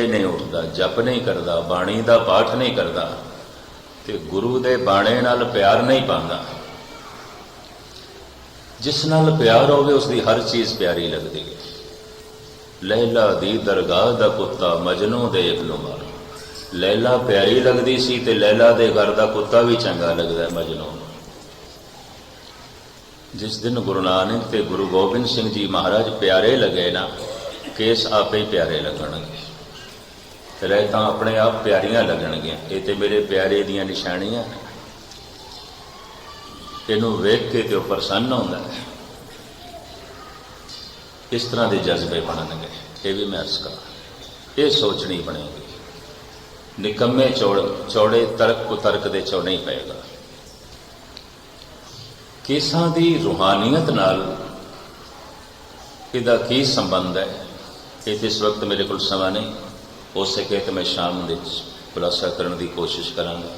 नहीं उठता, जप नहीं करता, बाणी का पाठ नहीं करता, तो गुरु के बाणे नाल प्यार नहीं पाता। जिस नाल प्यार होवे उसकी हर चीज़ प्यारी लगती है। लैला दी दरगाह दा कुत्ता मजनू दे अगलों मारो। लैला प्यारी लगती सी ते लैला दे घर का कुत्ता भी चंगा लगता है मजनू। जिस दिन गुरु नानक ते गुरु गोबिंद सिंह जी महाराज प्यारे लगे ना, केस आपे ही प्यारे लगणगे, रहता अपने आप प्यारियां लगणगियां। ये तो मेरे प्यारे दियां निशानियां, इनू वेख के तो प्रसन्न होंदा है। इस तरह के जज्बे बननगे, ये भी मैं अर्ज करा। ये सोचनी बनेगी। निकम्मे चौड़े तर्क कुतर्क दे चौ नहीं पेगा। केसां दी रूहानियत नाल इहदा की संबंध है, ये इस वक्त मेरे को समा नहीं। हो सके तो मैं शाम में खुलासा करने की कोशिश करांगा।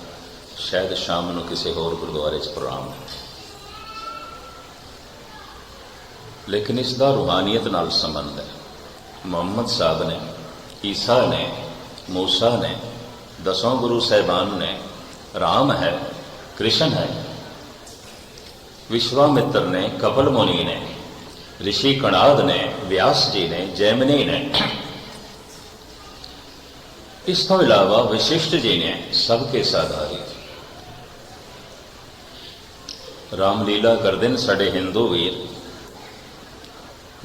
शायद शाम को किसी होर गुरुद्वारे प्रोग्राम है, लेकिन इसका रूहानियत नाल संबंध है। मुहम्मद साहब ने, ईसा ने, मूसा ने, 10 गुरु साहिबान ने, राम है, कृष्ण है, विश्वामित्र ने, कपिल मुनि ने, ऋषि कणाद ने, व्यास जी ने, जैमिनी ने, इस तो इलावा वशिष्ठ जी ने, सबके साधारी। रामलीला करते हैं साढ़े हिंदू वीर।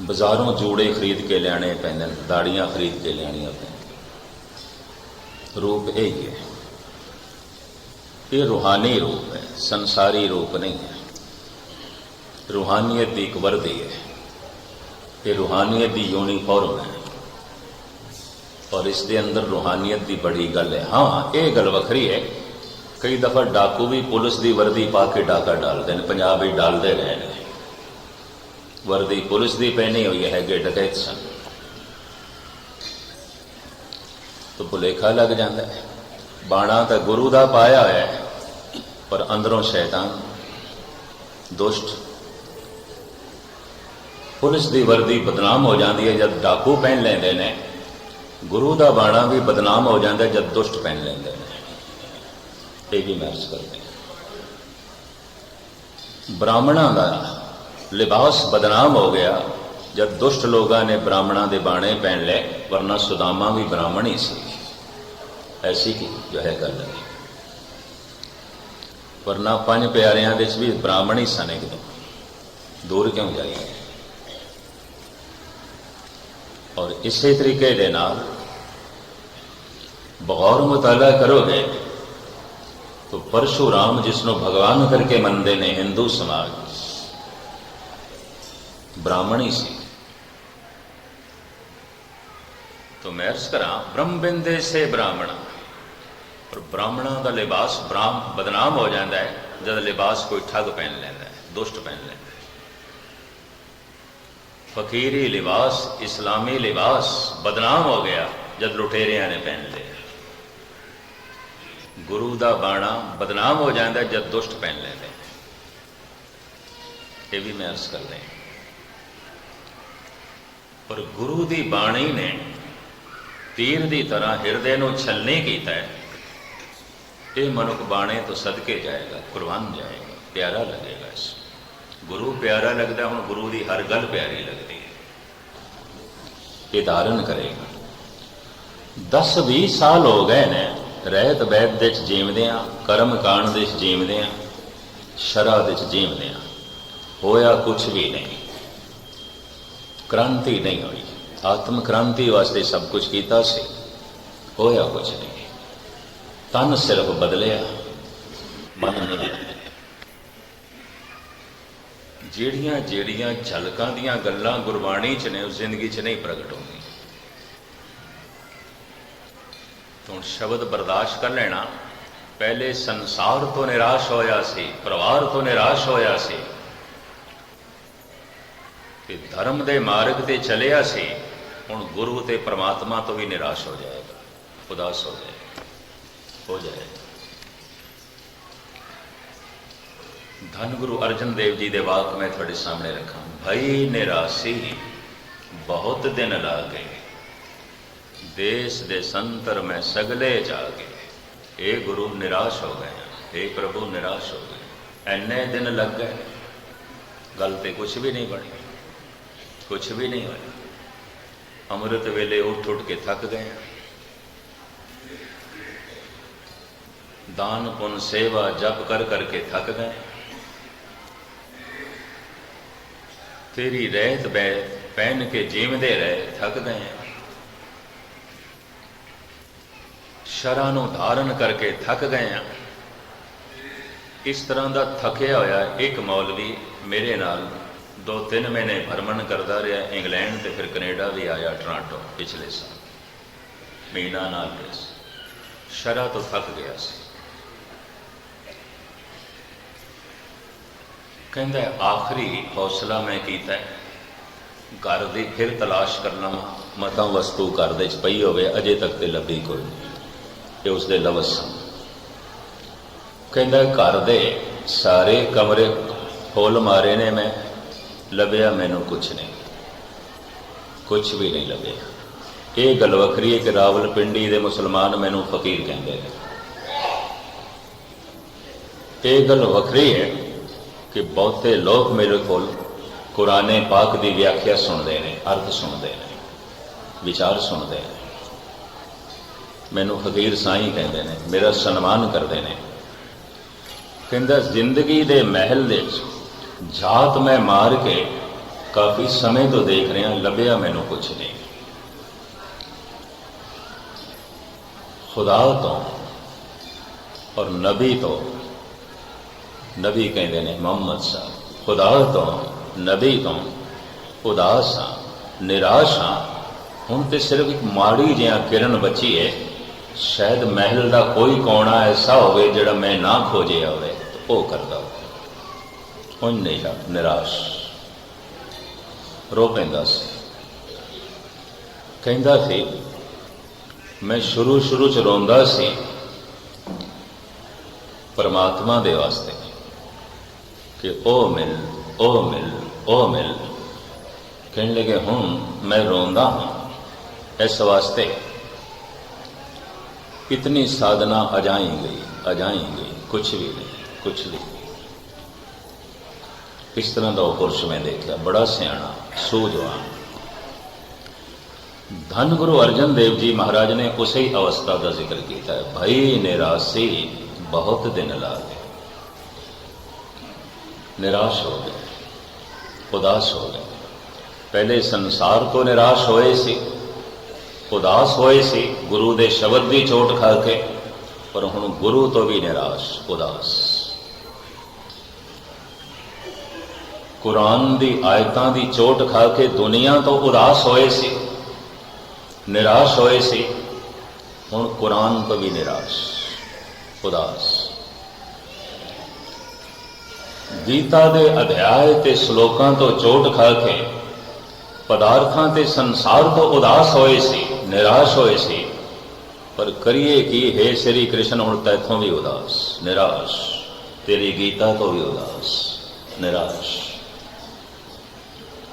बाजारों जूड़े खरीद के लियाने पैंदे, दाड़ियां खरीद के लियानियां पैंदियां। रूप यही है, ये रूहानी रूप है, संसारी रूप नहीं है। रूहानियत की एक वर्दी है, ये रूहानियत की यूनीफॉर्म है, और इसके अंदर रूहानियत की बड़ी गल है। हाँ, ये गल वखरी है, कई दफा डाकू भी पुलिस की वर्दी पा के डाका डालते हैं, पंजाब ही डालते रहे हैं। वर्दी पुलिस की पहनी हुई है, डकैत सन, तो भुलेखा लग जाता है। बाणा तो गुरु का पाया है, पर अंदरों शैतान दुष्ट। पुलिस की वर्दी बदनाम हो जाती है जब डाकू पहन लेंदे ने, गुरु का बाणा भी बदनाम हो जाता है जब दुष्ट पहन लेंदे ने। ये भी महसूस करते हैं। ब्राह्मणों का लिबास बदनाम हो गया जब दुष्ट लोगों ने ब्राह्मणों के बाणे पहन ले, वरना सुदामा भी ब्राह्मण ही सी। ऐसी की जो है गल है, वरना 5 प्यारियां विच भी ब्राह्मण ही सन, एकदम दूर क्यों जाइए। और इसी तरीके दे नाल बगौर मुताला करोगे तो परशुराम, जिसनों भगवान करके मनते ने हिंदू समाज, ब्राह्मण ही सी। तो मैं अर्ज करा, ब्रह्म बिंदे से ब्राह्मण, और ब्राह्मणों का लिबास बदनाम हो जाता है जब लिबास कोई ठग पहन लेंदा है, दुष्ट पहन लेंदा है। फकीरी लिबास, इस्लामी लिबास बदनाम हो गया जब लुटेरिया ने पहन लिया। गुरु का बाणा बदनाम हो जाता है जब दुष्ट पहन लेते हैं। ये भी मैं अर्ज कर दें। पर गुरु की बाणी ने तीर की तरह हिरदे को छलनी किया है। ये मनुख बाणे तो सदके जाएगा, कुर्बान जाएगा, प्यारा लगेगा। इस गुरु प्यारा लगता, हूँ गुरु की हर गल प्यारी लगती है। ये धारण करेगा। 10-20 साल हो गए ने रहत बैत दे जीवदियां, कर्म कांड दे जीवदियां, शरा दे जीवदियां, होया कुछ भी नहीं, क्रांति नहीं हुई। आत्म क्रांति वास्ते सब कुछ किया से, होया कुछ नहीं। तन सिर्फ बदलिया, मन नहीं बदलिया। ਜਿਹੜੀਆਂ ਜਿਹੜੀਆਂ ਝਲਕਾਂ ਦੀਆਂ ਗੱਲਾਂ ਗੁਰਬਾਣੀ 'ਚ ਨੇ, ਉਸ ਜ਼ਿੰਦਗੀ 'ਚ ਨਹੀਂ ਪ੍ਰਗਟ ਹੁੰਦੀ। तो शब्द बर्दाश्त कर लेना। पहले संसार तो निराश होया सी, परिवार तो निराश होया सी, कि धर्म दे मार्ग ते चलिया सी, हुण गुरु ते परमात्मा तो भी निराश हो जाएगा, उदास हो जाएगा। धन गुरु अर्जन देव जी दे वाक मैं थोड़े सामने रखा। भई निराशी बहुत दिन ला गए, देश दे संतर मैं सगले जागे, हे गुरु निराश हो गए, हे प्रभु निराश हो गए। इन्ने दिन लग गए, गल तो कुछ भी नहीं बनी, कुछ भी नहीं होया। अमृत वेले उठ उठ के थक गए, दान पुण्य सेवा जप कर करके थक गए, तेरी रहत पहन के जीवते रहे थक गए, शरा नूं धारण करके थक गए हैं। इस तरह का थकिया होया एक मौलवी मेरे नाल 2-3 महीने भ्रमण करता रहा, इंग्लैंड तो फिर कनेडा भी आया, टोरंटो पिछले साल मीना नाल गए, शरा तो थक गया सी। कहता है आखिरी हौसला मैं किया, घर की फिर तलाश करना, मता वस्तु घर दे पई होवे, अजे तक तो लभी कोई नहीं, ये उसके लवस सन। कहता घर दे सारे कमरे खोल मारे ने मैं, लभ्या मैनू कुछ नहीं, कुछ भी नहीं लभ्या। ये गल वखरी है कि रावलपिंडी के मुसलमान मैनू फकीर कहते हैं, ये गल वखरी है कि बहुते लोग मेरे को कुराने पाक की व्याख्या सुनते हैं, अर्थ सुनते हैं, विचार सुनते हैं, मैनू फकीर साईं कहते हैं, मेरा सन्मान करते हैं। कहता जिंदगी दे महल दे जात मैं मार के काफ़ी समय तो देख रहा, लभ्या मैनू कुछ नहीं। खुदा तो और नबी तो, नबी कहते हैं मोहम्मद साहब, खुदा तो नबी तो उदास हाँ निराश हाँ, हुण तो सिर्फ एक माड़ी जिहा किरण बची है, शायद महल का कोई कोना ऐसा होवे जिहड़ा मैं ना खोजिया होवे, तो वह करदा हो नहीं, निराश रो पैंदा सी। कहंदा सी मैं शुरू च रोंदा सी परमात्मा दे वास्ते कि ओ मिल ओ मिल ओ मिल, कहने लगे हूँ मैं रोंदा हूँ इस वास्ते इतनी साधना अजाएंगी कुछ भी नहीं, कुछ भी। इस तरह का पुरुष मैं देखा, बड़ा सियाणा सूझवान। धन गुरु अर्जन देव जी महाराज ने उसी अवस्था का जिक्र किया है, भई निराशी बहुत दिन ला गए, निराश हो गए, उदास हो गए। पहले संसार को निराश होए सी, उदास होए सी, गुरु दे शब्द की चोट खा के, पर हुण गुरु तो भी निराश उदास। कुरान दी आयतां दी चोट खा के दुनिया तो उदास होए सी, निराश होए सी, हुण कुरान तो भी निराश उदास। गीता दे अध्याय ते श्लोकां तो चोट खा के पदार्थां ते संसार तो उदास होए सी, निराश होए सी, पर करिए कि हे श्री कृष्ण हुण तैथों भी उदास निराश, तेरी गीता तो भी उदास निराश।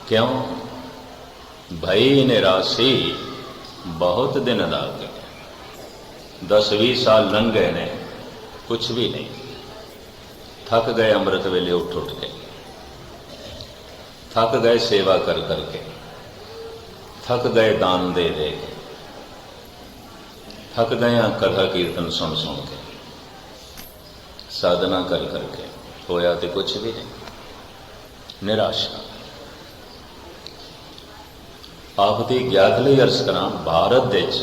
क्यों? भई निराशी बहुत दिन ला गए, 10-20 साल लंघ गए ने, कुछ भी नहीं। थक गए अमृत वेले उठ उठ के, थक गए सेवा कर करके, थक गए दान दे दे के, थक गए कथा कीर्तन सुन सुन के, साधना कर करके, होया तो कुछ भी नहीं, निराशा। आप दी ज्ञात लई अर्ज करा, भारत देश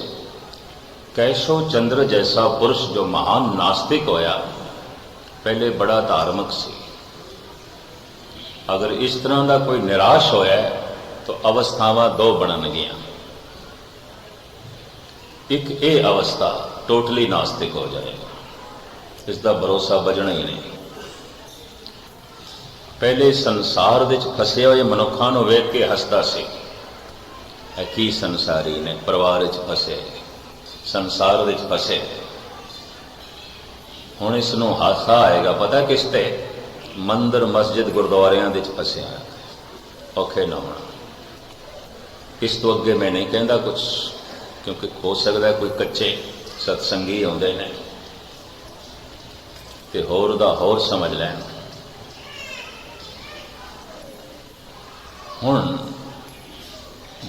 कैशो चंद्र जैसा पुरुष जो महान नास्तिक होया, पहले बड़ा धार्मिक सी। अगर इस तरह का कोई निराश होया तो अवस्थावां 2 बनन गियां। एक ये अवस्था टोटली नास्तिक हो जाएगा, इसका भरोसा बजना ही नहीं। पहले संसार दे फसे हुए मनुखों को वेख के हसदा सी, की संसारी ने परिवार फसे, संसार दे फसे। हुण इसनों हासा आएगा, पता किसते? मंदिर मस्जिद गुरुद्वारियां दे फसे, औखे ना होना। इस तो अगे मैं नहीं कहता कुछ, क्योंकि हो सकता है कोई कच्चे सत्संगी आउंदे ने ते होर दा होर समझ लैन। हुण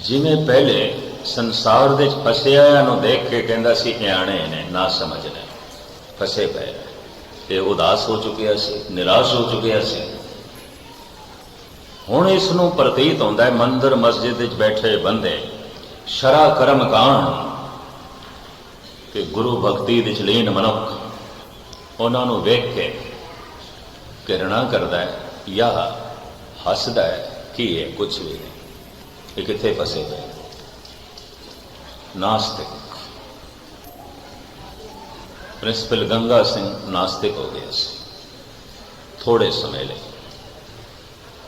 जिवें पहले संसार दे फसिया नूं देख के कहंदा सी इयाणे ने ना समझ ने फसे पे ते उदास हो चुकिया सी, निराश हो चुकिया सी। हुण इस नूं प्रतीत होंदा है मंदिर मस्जिद विच बैठे बंदे शरा करम कांड ते गुरु भगती विच लीन मनुख उन्हां नूं वेख के घृणा करदा है या हसदा है कि है कुछ भी नहीं, ये कित्थे फसे पे। नास्तिक प्रिंसिपल गंगा सिंह नास्तिक हो गया सी थोड़े समय लिए।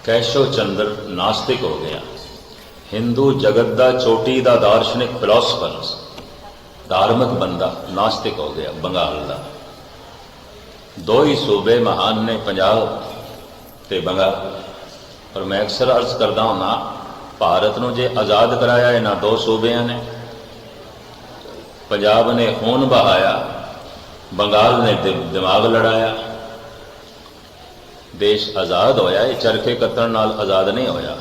कैशव चंद्र नास्तिक हो गया। हिंदू जगत का चोटी का दार्शनिक फिलोसफर धार्मिक बंदा नास्तिक हो गया बंगाल का। दो ही सूबे महान ने, पंजाब ते बंगाल। और मैं अक्सर अर्ज करता हूँ भारत नूं जे आज़ाद कराया इन्हां दो सूबियां ने। पंजाब ने खून बहाया, बंगाल ने दिमाग लड़ाया। देश आज़ाद होया, ये चरखे कत्तण नाल आज़ाद नहीं होया,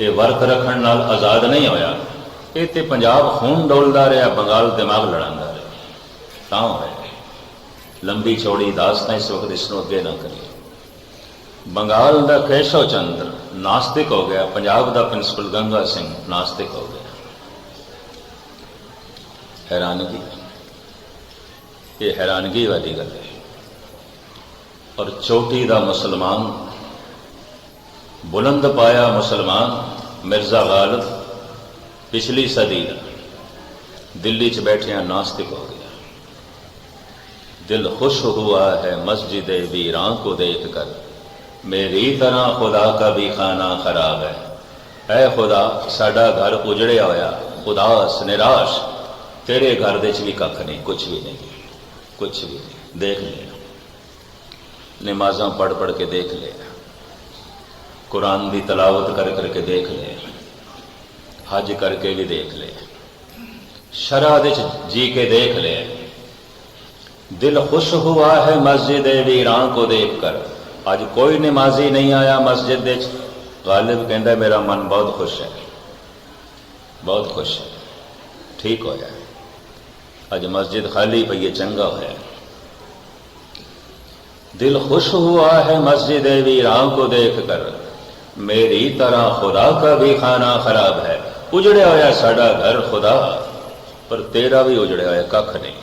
ये वर्त रखण नाल आज़ाद नहीं होया। ये ते पंजाब खून डोलदा रहा, बंगाल दिमाग लड़ांदा रहा। तां होया। लंबी चौड़ी दास्तां इस वक्त इसनों अगे ना करिए। बंगाल का केशव चंद्र नास्तिक हो गया, पंजाब का प्रिंसिपल गंगा सिंह नास्तिक हो गया। हैरानगी, ये हैरानगी वाली गल है। और चोटी का मुसलमान, बुलंद पाया मुसलमान मिर्जा गालिब पिछली सदी का दिल्ली च बैठिया नास्तिक हो गया। दिल खुश हुआ है मस्जिद वीरान को देख कर, मेरी तरह खुदा का भी खाना खराब है। ऐ खुदा साडा घर उजड़िया होया, उदास निराश, तेरे घर दे च भी कख नहीं, कुछ भी नहीं, कुछ भी नहीं। देख लिया, नमाज़ां पढ़ पढ़ के देख लिया, कुरान की तलावत कर करके देख लिया, हज करके भी देख लिया, शरा दे च जी के देख लिया। दिल खुश हुआ है मस्जिद वीरान को देख कर। आज कोई नमाजी नहीं आया मस्जिद दे च। गालिब कहता मेरा मन बहुत खुश है, बहुत खुश है, ठीक हो जाए। अज मस्जिद खाली पई है, चंगा होया। दिल खुश हुआ है मस्जिद वीरान को देख कर, मेरी तरह खुदा का भी खाना खराब है। उजड़िया होया साडा घर खुदा, पर तेरा भी उजड़िया होया कख नहीं।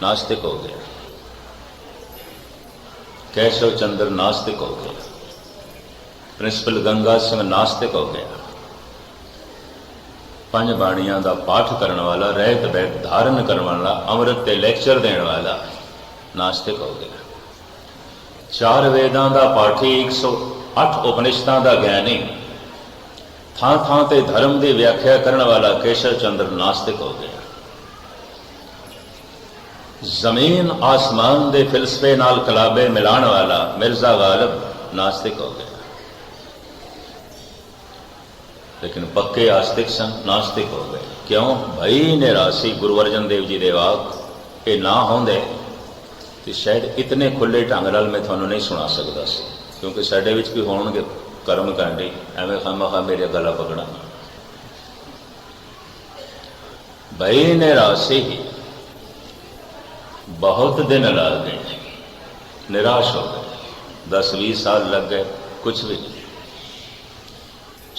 नास्तिक हो गया। केशव चंद्र नास्तिक हो गया। प्रिंसिपल गंगा सिंह नास्तिक हो गया। पंज बाणियां का पाठ करने वाला, रहत बैत धारण करने वाला, अमृत ते लैक्चर देने वाला नास्तिक हो गया। चार वेदां का पाठी, 108 उपनिषदां का ज्ञानी, थां थां ते धर्म की व्याख्या करने वाला केशव चंद्र नास्तिक हो गया। जमीन आसमान के फिलसफे नाल कलाबे मिलाने वाला मिर्जा गालिब नास्तिक हो गया। लेकिन पक्के आस्तिक सन, नास्तिक हो गए। क्यों? भई निरासी गुरु अर्जन देव जी दे वाक ये ना होंदे तो शायद इतने खुले ढंग नाल मैं थानू नहीं सुना सकता सी, क्योंकि साडे विच भी होणगे कर्म कांडी, एवें खामखा मेरे गला पकड़ा। भई निरासी ही बहुत दिन लग गए, निराश हो गए। 10-20 साल लग गए, कुछ भी नहीं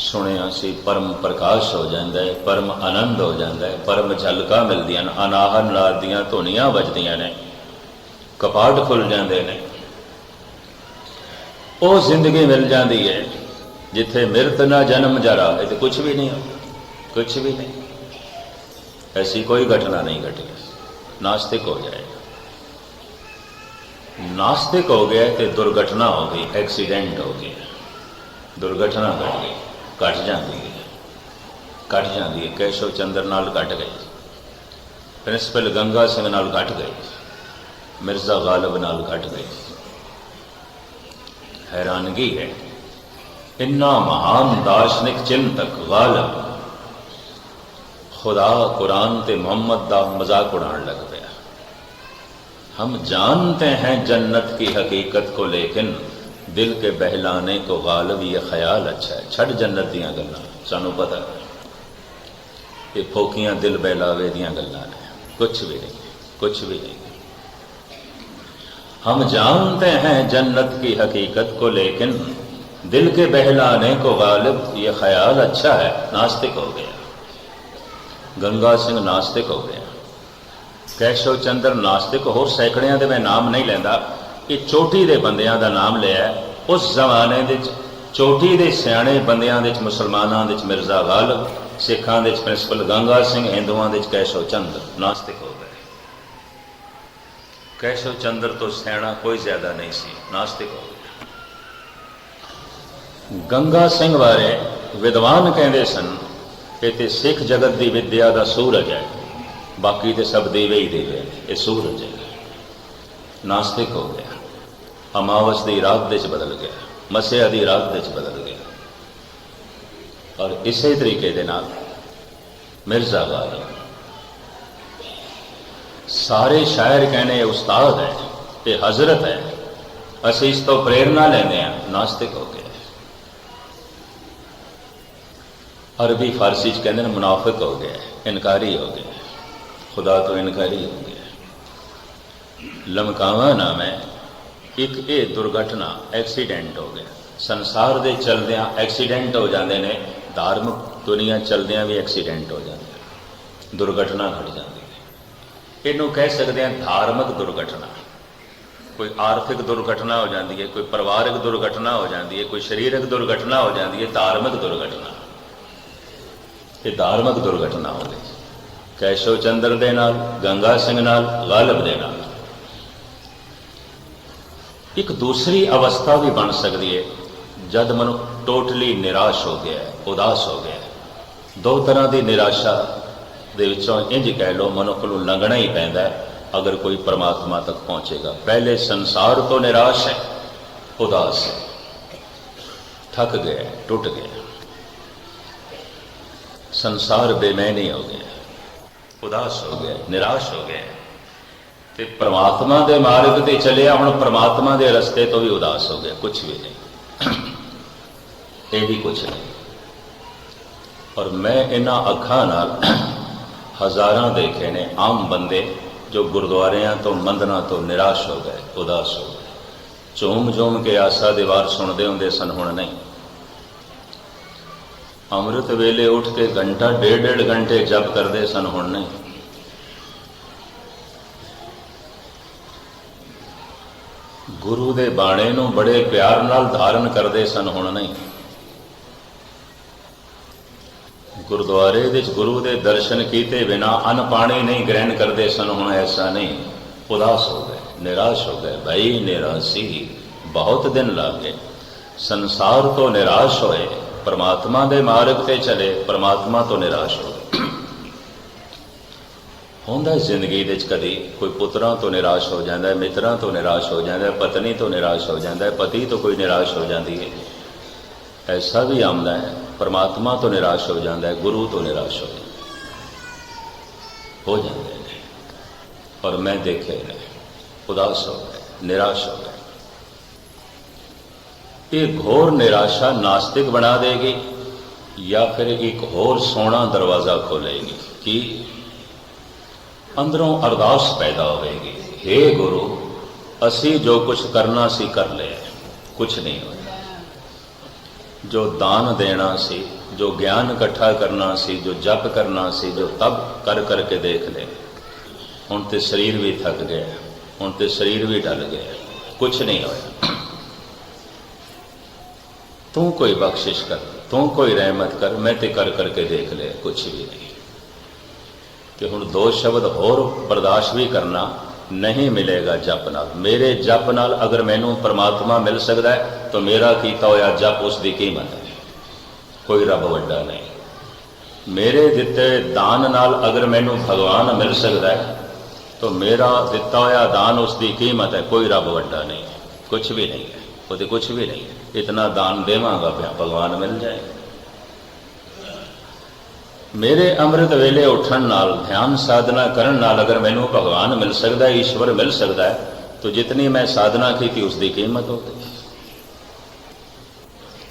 सुनिया सी। परम प्रकाश हो जाता है, परम आनंद हो जाता है, परम झलका मिलदियां, अनाहर नाद दियां धुनियां बजदियां ने, कपाट खुल जाते हैं। वो जिंदगी मिल जाती है जिथे मृत ना जन्म जरा, ये तो कुछ भी नहीं हो, कुछ भी नहीं। ऐसी कोई घटना नहीं घटी। नास्तिक हो जाएगा। नास्तिक हो गया तो दुर्घटना हो गई, एक्सीडेंट हो गया, दुर्घटना घट गई, घट जाती है, घट जाती है। केशव चंद्र नाल घट गई, प्रिंसिपल गंगा सिंह नाल घट गई, मिर्जा गालिब नाल घट गई। हैरानगी है, इन्ना महान दार्शनिक चिंतक गालिब खुदा कुरान ते मोहम्मद दा मजाक उड़ान लग पिया। हम जानते हैं जन्नत की हकीकत को, लेकिन दिल के बहलाने को गालिब ये ख्याल अच्छा है। छड़ जन्नत दियां गल्लां, सानू पता ये फोकियां दिल बहलावे दियां गल्लां ने, कुछ भी नहीं, कुछ भी नहीं। हम जानते हैं जन्नत की हकीकत को, लेकिन दिल के बहलाने को गालिब ये ख्याल अच्छा है। नास्तिक हो गया, गंगा सिंह नास्तिक हो गया, कैशव चंद्र नास्तिक, होर सैकड़ियां दे मैं नाम नहीं लैंदा, ये चोटी दे बंदियां दा नाम लिया। उस जमाने दे चोटी दे सियाणे बंदियां दे मुसलमानां दे मिर्जा गालिब, सिखां दे प्रिंसिपल गंगा सिंह, हिंदुआं दे कैशव चंद्र नास्तिक हो गए। कैशव चंद्र तो सियाणा कोई ज्यादा नहीं सी, नास्तिक हो गया। गंगा सिंह बारे विद्वान कहते सन कि ते सिख जगत की विद्या का सूरज है, बाकी तो सब देवे ही देवे, ये सूरज है। नास्तिक हो गया, अमावस की रात दे बदल गया, मसिया की रात दे बदल गया। और इसे तरीके दे नाल मिर्जा गालिब, सारे शायर कहने उस्ताद है, ये हजरत है, असी इस तो प्रेरणा लेने हैं, नास्तिक हो गया। अरबी फारसी च कहते हैं मुनाफिक हो गया, इनकारी हो गया, खुदा तो इनकारी हो गया। लमकावा नाम है एक ये दुर्घटना, एक्सीडेंट हो गया। संसार दे चलदियां एक्सीडेंट हो जाते हैं, धार्मिक दुनिया चलदियां भी एक्सीडेंट हो जाते हैं, दुर्घटना घट जाती है। इनू कह सकते हैं धार्मिक दुर्घटना। कोई आर्थिक दुर्घटना हो जाती है, कोई परिवारिक दुर्घटना हो जाती है, कोई शरीरक दुर्घटना हो जाती है, धार्मिक दुर्घटना। ये धार्मिक दुर्घटना हो गई कैशव चंद्र दे नाल, गंगा सिंह नाल, गालिब दे नाल। एक दूसरी अवस्था भी बन सकती है जब मनुख टोटली निराश हो गया, उदास हो गया। दो तरह की निराशा दे विचों इंज कह लो मनुख को लंघना ही पैंदा है अगर कोई परमात्मा तक पहुंचेगा। पहले संसार तो निराश है, उदास है, थक गया, टूट गया, संसार बेमैनी हो गया, उदास हो गया, निराश हो गया। ते परमात्मा के मार्ग से चलिया, हुण परमात्मा के रस्ते तो भी उदास हो गया, कुछ भी नहीं, ये भी कुछ नहीं। और मैं इन्हां अखां नाल हज़ारां देखे ने आम बंदे जो गुरुद्वारियां तो मंदिरां तो निराश हो गए, उदास हो गए। झूम झूम के आसा दीवार सुनते होंदे सन, हुण नहीं। अमृत वेले उठ के घंटा डेढ़ घंटे जप करते सन, हुण नहीं। गुरु दे बाणे नूं बड़े प्यार नाल धारण करते सन, हुण नहीं। गुरुद्वारे विच गुरु दे दर्शन कीते बिना अन्न पानी नहीं ग्रहण करते सन, हुण ऐसा नहीं। उदास हो गए, निराश हो गए। भाई निराशी बहुत दिन लग गए, संसार तो निराश होए, परमात्मा दे मार्ग ते चले, परमात्मा तो निराश हो गए। होंदा जिंदगी दे कदी कोई पुत्रां तो निराश हो जाता है, मित्रां तो निराश हो जाता है, पत्नी तो निराश हो जाता है, पति तो कोई निराश हो जाती है। ऐसा भी आमदा है, परमात्मा तो निराश हो जाता है, गुरु तो निराश हो जाते हैं। और मैं देखे उदास हो गए, निराश हो गए। ये घोर निराशा नास्तिक बना देगी या फिर एक होर सोना दरवाजा खोलेगी कि अंदरों अरदास पैदा होगी, हे गुरु असी जो कुछ करना सी कर लिया, कुछ नहीं होया। जो दान देना सी, जो ज्ञान इकट्ठा करना सी, जो जप करना सी, जो तब कर करके देख ले, हुण ते शरीर भी थक गया, हुण ते शरीर भी ढल गया, कुछ नहीं होया। तू कोई बख्शिश कर, तू कोई रहमत कर, मैं ते कर करके देख ले, कुछ भी नहीं। कि हुण दो शब्द होर बर्दाश्त भी करना नहीं मिलेगा जप नाल। मेरे जप नाल अगर मैनू परमात्मा मिल सकता है तो मेरा कीता होया जप उसकी कीमत है, कोई रब वड्डा नहीं। मेरे दिते दान नाल अगर मैनू भगवान मिल सकता है तो मेरा दिता होया दान उसकी कीमत है, कोई रब वड्डा नहीं, कुछ भी नहीं है, वो तो कुछ भी नहीं है। इतना दान देवांगा भगवान मिल जाए। मेरे अमृत वेले उठन नाल, ध्यान साधना करन नाल अगर मैनू भगवान मिल सकता है, ईश्वर मिल सकता है, तो जितनी मैं साधना की थी उसकी कीमत होती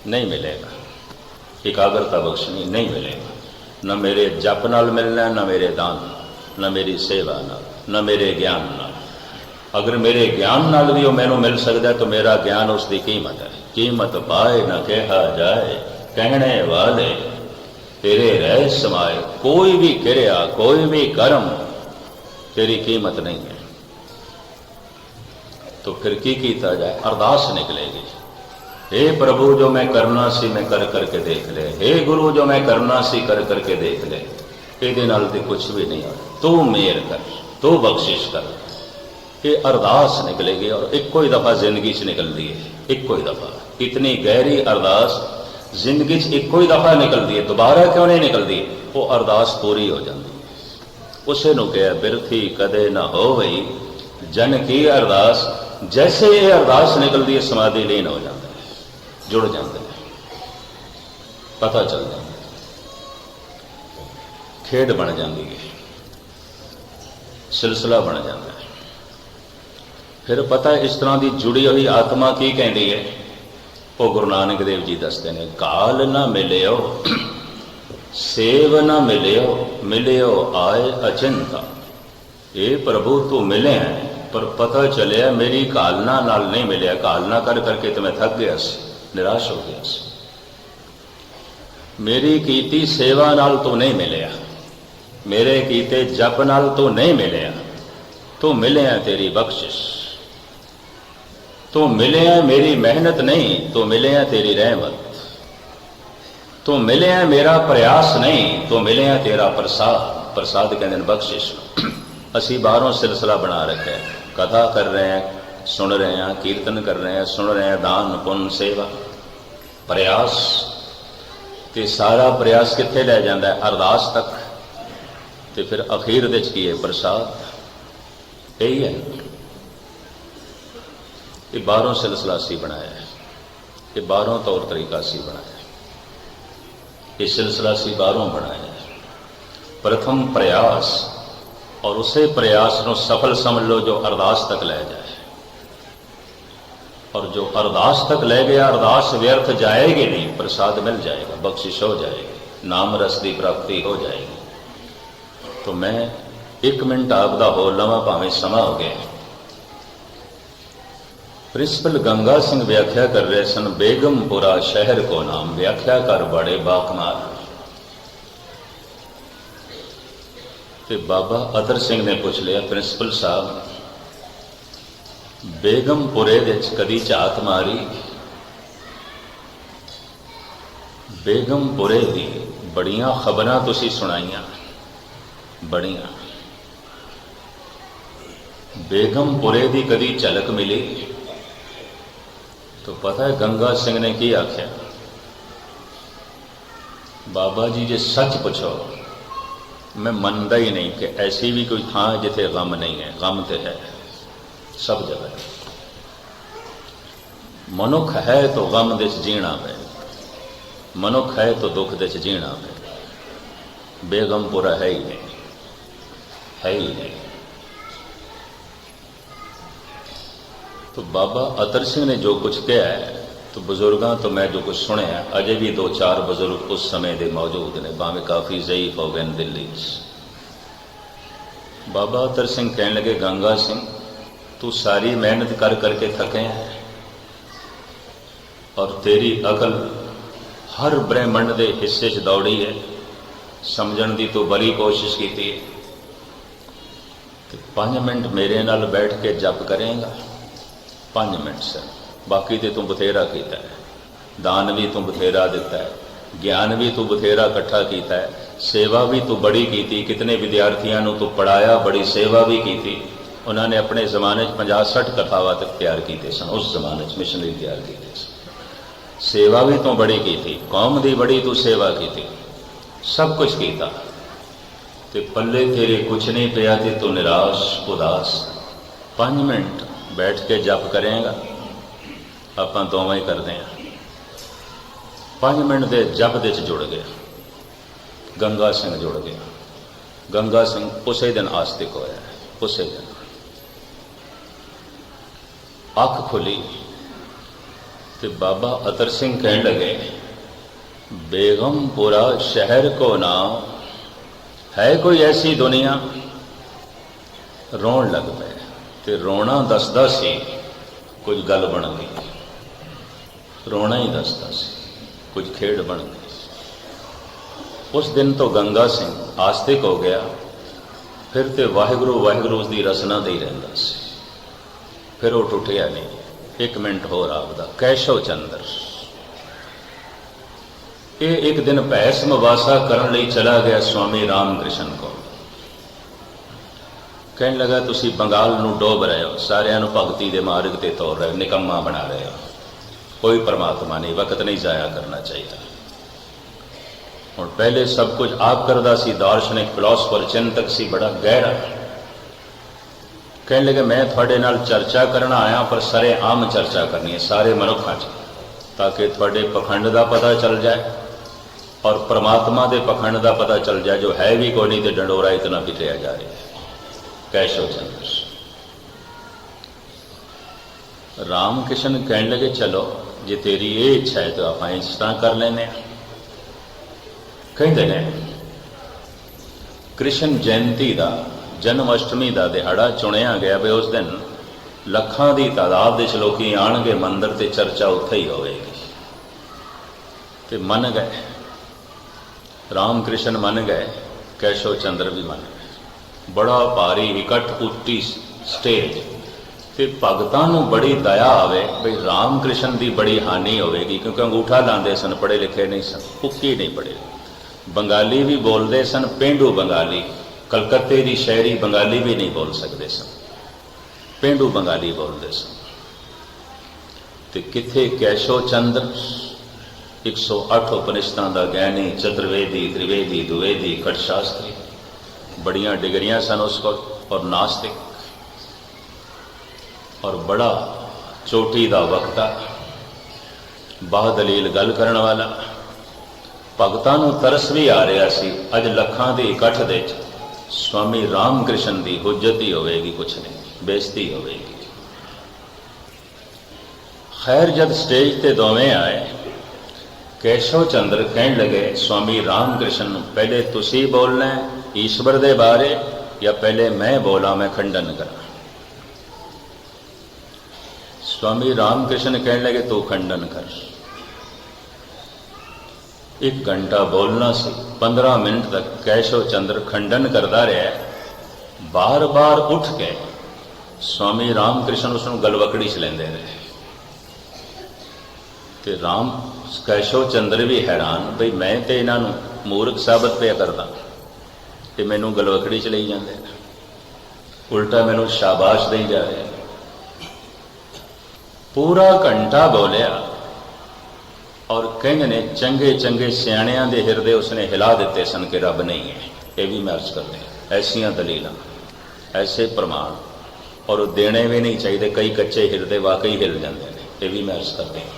नहीं मिलेगा। एकाग्रता बख्शनी नहीं मिलेगा, न मेरे जप नाल मिलना, न मेरे दान, न मेरी सेवा नाल, न मेरे ज्ञान नाल। अगर मेरे ज्ञान नाल भी वो मैनू मिल सकता है तो मेरा ज्ञान उसकी कीमत है। कीमत पाए न कहा जाए, कहने वाले तेरे रह समाए। कोई भी क्रिया, कोई भी कर्म तेरी कीमत नहीं है, तो फिर की कीता जाए? अरदास निकलेगी, हे प्रभु जो मैं करना सी मैं कर करके देख ले, हे गुरु जो मैं करना सी कर करके देख ले। ਇਹਦੇ ਨਾਲ ਤੇ कुछ भी नहीं हो, तू मेहर कर, तू बख्शिश कर। ये अरदास निकलेगी और इक्को ही दफा जिंदगी च निकलती है, इक्को ही दफा। इतनी गहरी अरदास जिंदगी च इक्को ही दफा निकलती है, दोबारा क्यों नहीं निकलती? वो अरदास पूरी हो जाती है। उसे नु कहा बिरथी कदे ना हो गई जन की अरदास। जैसे ये अरदास निकलती है समाधि लीन हो जाता है, जुड़ जाते हैं, पता चल जाता है, खेड बन जाती है, सिलसिला बन जाता है। फिर पता है इस तरह की जुड़ी हुई आत्मा की कहती है? वो गुरु नानक देव जी दसते हैं, काल ना मिलियो सेव ना मिलियो, मिलियो आए अचिंता। ये प्रभु तू मिले हैं पर पता चलिया मेरी कालना नाल नहीं मिलिया। कालना कर करके तो मैं थक गया सी, निराश हो गया सी। मेरी कीती सेवा नाल तू नहीं मिलिया, मेरे कीते जप नाल तू नहीं मिलिया। तू मिले तेरी बख्शिश, तू मिले मेरी मेहनत नहीं, तो मिले तेरी रहमत। तू मिले मेरा प्रयास नहीं, तो मिले तेरा प्रसाद। प्रसाद कहते हैं बख्शिश। असी बाहरों सिलसिला बना रखा है, कथा कर रहे हैं, सुन रहे हैं, कीर्तन कर रहे हैं, सुन रहे हैं, दान पुण्य सेवा प्रयास। तो सारा प्रयास कित्थे लै जाता है? अरदास तक। तो फिर अखीर दे की है प्रसाद। यही है, ये बाहरों सिलसिला सी बनाया है, ये बाहरों तौर तरीका सी बनाया है, ये सिलसिला सी बाहरों बनाया है। प्रथम प्रयास और उसे प्रयास को सफल समझ लो जो अरदास तक ले जाए। और जो अरदास तक ले गया, अरदास व्यर्थ जाएगी नहीं, प्रसाद मिल जाएगा, बख्शिश हो जाएगी, नाम रस की प्राप्ति हो जाएगी। तो मैं 1 मिनट आपका हो लवा, भावें समा हो गया। प्रिंसिपल गंगा सिंह व्याख्या कर रहे सन, बेगमपुरा शहर को नाम, व्याख्या कर बड़े बाकमाल। तो बाबा अतर सिंह ने पूछ लिया, प्रिंसिपल साहब बेगमपुरे विच कदी झात मारी? बेगमपुरे दी बड़ियां खबरां तुसीं सुनाइयां, बड़ियां। बेगमपुरे दी कदी झलक मिली? तो पता है गंगा सिंह ने की आख्या? बाबा जी जे सच पूछो मैं मनता ही नहीं कि ऐसी भी कोई थां जिथे गम नहीं है। गम तो है सब जगह। मनुख है तो गम दे जीना पे, मनुख है तो दुख दे जीना पे। बेगमपुरा है ही नहीं, है ही नहीं। तो बाबा अतर सिंह ने जो कुछ कहा है, तो बुजुर्गों तो मैं जो कुछ सुने, अजे भी 2-4 बुजुर्ग उस समय के मौजूद ने, भावें काफ़ी ज़ईफ हो गए दिल्ली। बाबा अतर सिंह कहने लगे, गंगा सिंह तू सारी मेहनत कर करके थके हैं और तेरी अकल हर ब्रह्मंड के हिस्से च दौड़ी है, समझण की तू बड़ी कोशिश की है। तो 5 मिनट मेरे नाल बैठ के जप करेंगा? 5 मिनट से बाकी तो तू बथेरा किया है, दान भी तू बथेरा दिता है, ज्ञान भी तू बथेरा इकट्ठा किया है, सेवा भी तू बड़ी की। कितने विद्यार्थियों तू पढ़ाया, बड़ी सेवा भी की। उन्होंने अपने जमाने 50-60 कथावात तैयार किए सन, उस जमाने मिशनरी तैयार किए सन। सेवा भी तू बड़ी की, कौम की बड़ी तू सेवा की, सब कुछ किया। तो पल्ले तेरे कुछ नहीं पिया तो तू निराश उदास। 5 मिनट बैठ के जप करेंगा? आप दोवें ही करते हैं। 5 मिनट के जप दे जुड़ गया। गंगा सिंह जुड़ गया। गंगा सिंह उसे दिन आस्तिक होया, उसे दिन अख खुली तो बाबा अतर सिंह कह लगे, बेगमपुरा शहर को नाम है कोई ऐसी दुनिया। रोन लग पे ते रोना दसदा सी कुछ गल बन गई, रोना ही दसदा सी कुछ खेड बन गई। उस दिन तो गंगा सिंह आस्तिक हो गया, फिर तो वाहिगुरू वाहिगुरू की रसना दे ही रहिंदा सी, फिर वो टुटिया नहीं। एक मिनट होर आपदा कैशव चंद्र ये एक दिन भैस मवासा करने लई चला गया स्वामी राम कृष्ण को। कहने लगा तुसी बंगाल नूं डोब रहे हो, सारियां नूं भगती दे मार्ग ते तोड़ रहे हो, निकम्मा बना रहे हो, कोई परमात्मा नहीं, वक्त नहीं जाया करना चाहिए। और पहले सब कुछ आप करदा सी, दार्शनिक फिलोसफर चिंतक सी, बड़ा गहरा। कहने लगे मैं थोड़े नाल चर्चा करना आया, पर सरे आम चर्चा करनी है सारे मनुखों च, ताकि थोड़े पखंड का पता चल जाए और परमात्मा के पखंड का पता चल जाए, जो है भी कोई नहीं तो डंडोरा इतना पिटिया जा रहा है। कैशव चंद्र राम कृष्ण कहने लगे चलो जे तेरी ये इच्छा है तो आप इस तरह कर लेने। कहते हैं कृष्ण जयंती का जन्माष्टमी का दिहाड़ा चुनिया गया भी उस दिन लखां की तादाद के लोग आएंगे मंदिर से, चर्चा उत्थे ही होगी। तो मन गए, राम कृष्ण मन गए, कैशव चंद्र भी मन गए। बड़ा भारी इकट्ठ उत्ती स्टेज ते भगतां नूं बड़ी दया आवे बई राम कृष्ण की बड़ी हानि होगी, क्योंकि अंगूठा लाते सन, पढ़े लिखे नहीं सन, पुक्की नहीं पढ़े, बंगाली भी बोलते सन, पेंडू बंगाली, कलकत्ते की शहरी बंगाली भी नहीं बोल सकते सन, पेंडू बंगाली बोलते सन। तो किथे कैशव चंद्र 108 उपनिषदां दा ज्ञानी, चतुर्वेदी, त्रिवेदी, द्विवेदी, खटशास्त्री, बड़ियां डिग्रियां सन उसको, और नास्तिक, और बड़ा चोटी का वक्ता, बादलील गल करने वाला। भगतां नूं तरस भी आ रहा सी, अज लखां दे इकट्ठ दे स्वामी राम कृष्ण की हुज्जत ही होगी, कुछ नहीं, बेइज्जती होगी। खैर जब स्टेज ते दोवें आए, कैशव चंद्र कहने लगे स्वामी राम कृष्ण पहले तुसी बोलना है ईश्वर दे बारे या पहले मैं बोला, मैं खंडन करा। स्वामी राम कृष्ण कहने लगे तू खंडन कर। 1 घंटा बोलना सी, 15 मिनट तक कैशव चंद्र खंडन करता रहा। बार बार उठ के स्वामी राम कृष्ण उसनों गलवकड़ी च लेंदे रहे। ते राम कैशव चंद्र भी हैरान बई मैं तो इन्हों मूर्ख साबित पे करता, तो मैनू गलवकड़ी च लई जाते, उल्टा मैनू शाबाश दे जा रहे। पूरा घंटा बोलिया और कई ने चंगे चंगे सियाणियां दे हिरदे उसने हिला दिते सन कि रब नहीं है। ये भी मैं अर्ज करते ऐसिया दलील, ऐसे प्रमाण, और वो देने भी नहीं चाहिए, कई कच्चे हिरदे वाकई हिल जाते हैं। ये भी मैं अर्ज करते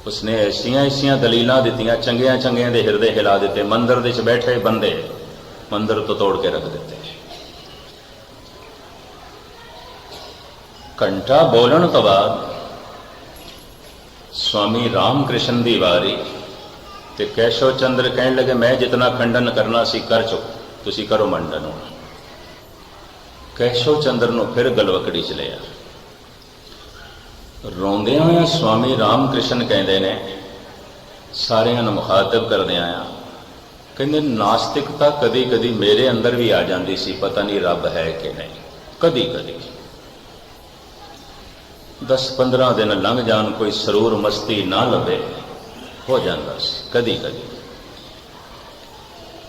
उसने ऐसिया ऐसिया दलील दित्तियां, चंगिया चंगिया दे हिरदे हिला दिते, मंदिर दे बैठे बंदे मंदिर तो तोड़ के रख देते। घंटा बोलन तो बाद स्वामी राम कृष्ण की वारी, ते कैशव चंद्र कहने लगे मैं जितना खंडन करना सी कर चुक, तुसी करो मंडन। कैशव चंद्र नूं फिर गलवकड़ी च लिया। रोंदे होया स्वामी राम कृष्ण कहते ने सारिਆਂ ਨੂੰ मुखातब करदे आया, कहते नास्तिकता कदी कदी मेरे अंदर भी आ जाती सी, पता नहीं रब है कि नहीं। कदी कदी 10-15 दिन लंघ जान कोई सरूर मस्ती ना लभे हो जाता सी कदी कदी।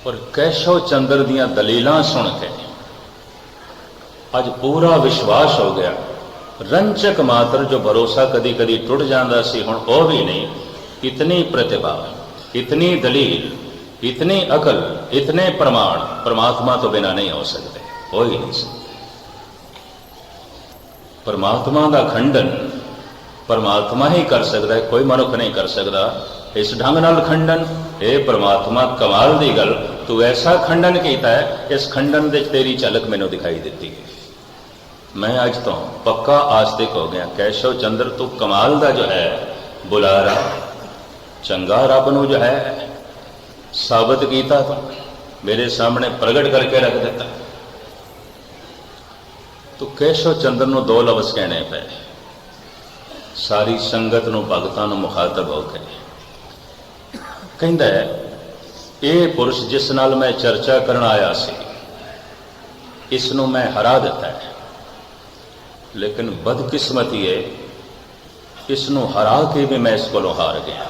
और कैशव चंद्र दियां दलीलां सुन के अज पूरा विश्वास हो गया। रंचक मात्र जो भरोसा कदी कदी टुट जाता सी, हुण वो भी नहीं। इतनी प्रतिभा, इतनी दलील, इतनी अकल, इतने प्रमाण परमात्मा तो बिना नहीं हो सकते, हो ही नहीं सकते। परमात्मा का खंडन परमात्मा ही कर सकता है, कोई मनुख नहीं कर सकता। इस ढंग नाल खंडन, हे परमात्मा कमाल दी गल, तू ऐसा खंडन किया है, इस खंडन दे तेरी झलक मैनू दिखाई देती है। मैं अज तो पक्का आस्तिक हो गया। कैशव चंद्र तू कमाल दा जो है बुलारा, चंगा रब नू जो है साबित किया, तो मेरे सामने प्रगट करके रख दिता। तो कैशव चंद्र नू दो लफ्ज़ कहने पे, सारी संगत नू भगतां नू मुखातब होकर कहंदा है, ये पुरुष जिस नाल मैं चर्चा करन आया सी, इसनू मैं हरा दिता है, लेकिन बदकिस्मती है, इसनू हरा के भी मैं इस कोलों हार गया।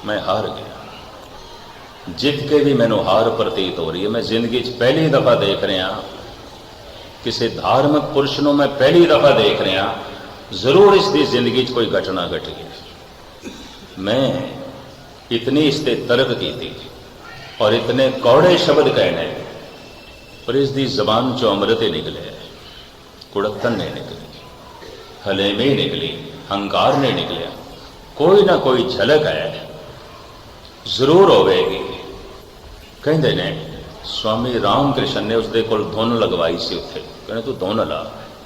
मैं हार गया, जित के भी मैनू हार प्रतीत हो रही है। मैं जिंदगी पहली दफा देख रहा, किसी धार्मिक पुरुष नू मैं पहली दफा देख रहा, जरूर इसकी जिंदगी कोई घटना घटी है। मैं इतनी इसते तर्क की थी और इतने कौड़े शब्द कहने, पर इसकी जबान चो अमृत ही निकले, कुड़तन नहीं निकली, हलेमी निकली, हंकार नहीं निकलिया। कोई ना कोई झलक है जरूर होगी। कहते ने स्वामी राम कृष्ण ने उसके कोल धुन लगवाई सी, उत्थे कहने तू धुन ला,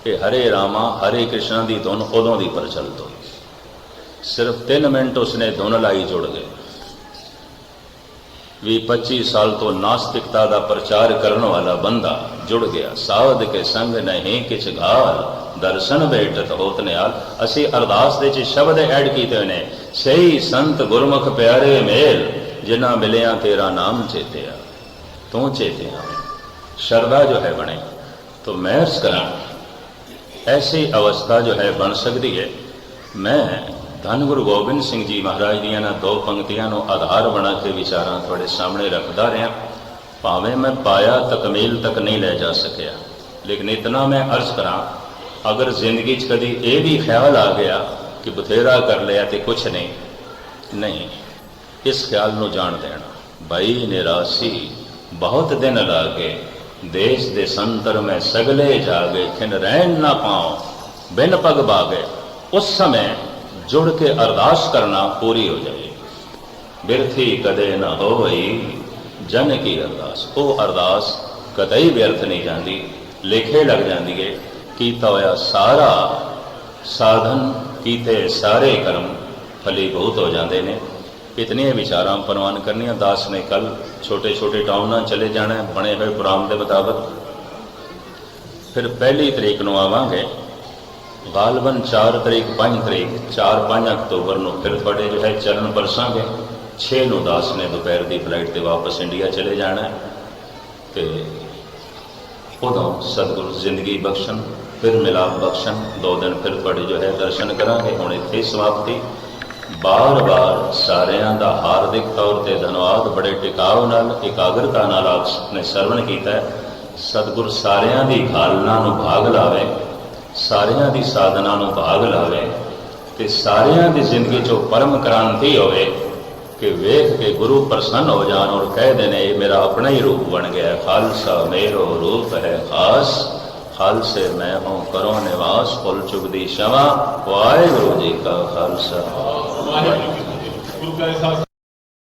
ये हरे रामा हरे कृष्णा की धुन उदों की प्रचलित हुई। सिर्फ 3 मिनट उसने धुन लाई, जुड़ गए। 20-25 साल तो नास्तिकता का प्रचार करने वाला बंदा जुड़ गया। साध के संग नहीं किछ घाल, दर्शन भेटत होत निहाल। असी अरदास दे शब्द ऐड किए ने, सही संत गुरमुख प्यारे मेल, जिन्ना मिलिया तेरा नाम चेतिया, तू चेतिया। श्रद्धा जो है बने तो मैं अर्ज करा, ऐसी अवस्था जो है बन सकती है। मैं धन गुरु गोबिंद सिंह जी महाराज दियां 2 पंक्तियां आधार बना के विचारां थोड़े सामने रखता रहा। भावें मैं पाया तकमील तक नहीं ले जा सकिया, लेकिन इतना मैं अर्ज करा, अगर जिंदगी कभी ये भी ख्याल आ गया कि बथेरा कर लिया तो कुछ नहीं, इस ख्याल को जान देना। भाई निराशी बहुत दिन लागे, देश दे संतर में सगले जागे, खिन रहन ना पाओ बिन पग बागे। उस समय जुड़ के अरदास करना पूरी हो जाए। बिरथी कदे न होई जन की अरदास, वो अरदास कतई व्यर्थ नहीं जाती, लेखे लग जाती है। कीता होया सारा साधन, कीते सारे कर्म फलीभूत हो जाते हैं। इतनी विचारां प्रवान करनिया। दास ने कल छोटे छोटे टाउना चले जाना है बने हुए प्रोग्राम के मुताबिक। फिर 1 तरीक को आवांगे, गालबन 4 तरीक 5 तरीक 4-5 अक्तूबर को फिर थोड़े जो है चरण बरसांगे। 6 ਨੂੰ दास ने दोपहर की फ्लाइट से वापस इंडिया चले जाना है। तो उदों सतगुरु जिंदगी बख्शन, फिर मिलाप बख्शन। 2 दिन फिर थोड़े जो है दर्शन करांगे। हुण इत्थे समाप्ति। बार बार सारियां दा हार्दिक तौर पर धन्यवाद। बड़े टिकाव नाल एकाग्रता नाल आपने सरवण किया। सतगुरु सारियां दी घालना नूं भाग लावे, सारियां दी साधना नूं भाग लावे, ते सारियां दी जिंदगी चो परम क्रांति होवे कि वेख के गुरु प्रसन्न हो जान और कह देने ये मेरा अपना ही रूप बन गया। खालसा मेरो रूप है खास, खालसे मैं हूँ करो निवास। फुल चुगदी क्षमा। वाहिगुरू जी का खालसा।